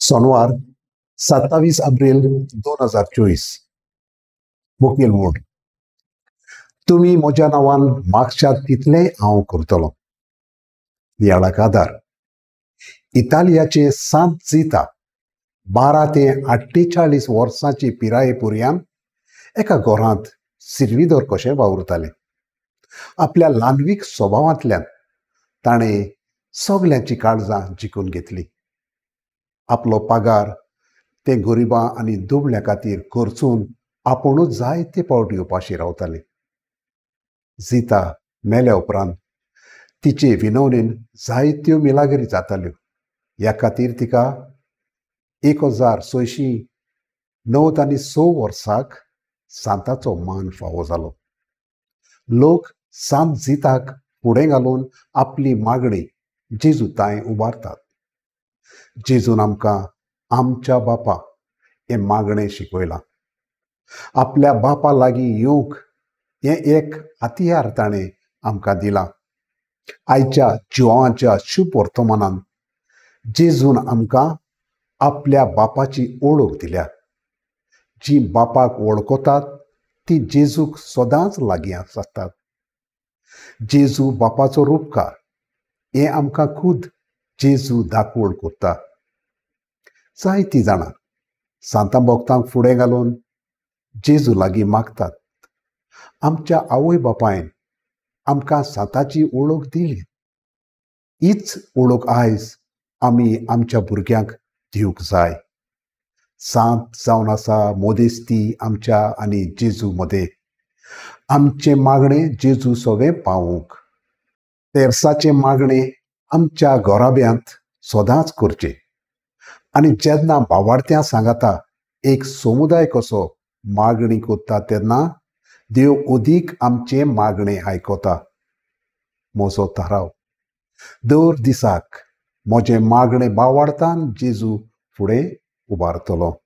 Sonwar 27 April 2024 मुखेल मोड. तुम्ही म्हज्या नांवान मागशात तितलेंय हांव करतलों. याळाक आदार. इटालियाचे सांत झीता 12 ते 48 वर्सांची पिराये पर्यंत एका घरांत सिरविदोर कशें वावुरताले. आपल्या ल्हानवीक स्वभावांतल्यान ताणें सगल्यांची काळजां जिखून घेतली. आपलो पगार ते गरिबां आनी दुबळ्यां खातीर खर्चून आपुणूच जायते फावट येवपाशी रावताले. झीता मेल्या उपरांत तिचे विनवणेन जायत्यो मिलागरी जाताल्यो. ह्या खातीर तिका 1696 वर्साक सांताचो मान फावो जालो. लोक सांत झीताक फुडें घालून आपली मागणी जेजू तांय उबारतात. जेजून आमकां आमच्या बापा हें मागणें शिकयलां. आपल्या बापा लागीं येवंक हें एक हातियार ताणें आमकां दिलां. आयच्या जिवांच्या शुभ वर्तमानांत जेजून आमकां आपल्या बापाची ओळख दिल्या. जी बापाक वळखतात ती जेजूक सदांच लागीं आसतात. जेजू बापाचो रूपकार हें आमकां खुद जेजू दाखोवण करता. जायतीं जाणां सांता भोगतांक फुडें घालून जेजू लागीं मागतात. आमच्या आवय बापायन आमकां सांताची ओळख दिली. हीच ओळख आयज आमी आमच्या भुरग्यांक दिवंक जाय. सांत जावन आसा मोदेस्ती आमच्या आनी जेजू मदें. आमचें मागणें जेजू सगळें पावोवंक. तेर्साचें मागणें आमच्या घोराब्यांत सदांच करचें. आनी जेन्ना भावार्थ्यां सांगाता एक समुदाय कसो मागणी करता तेन्ना देव अदीक आमचें मागणें आयकता. म्हजो थाराव. दर दिसाक म्हजें मागणें भावार्थान जेजू फुडें उबारतलो.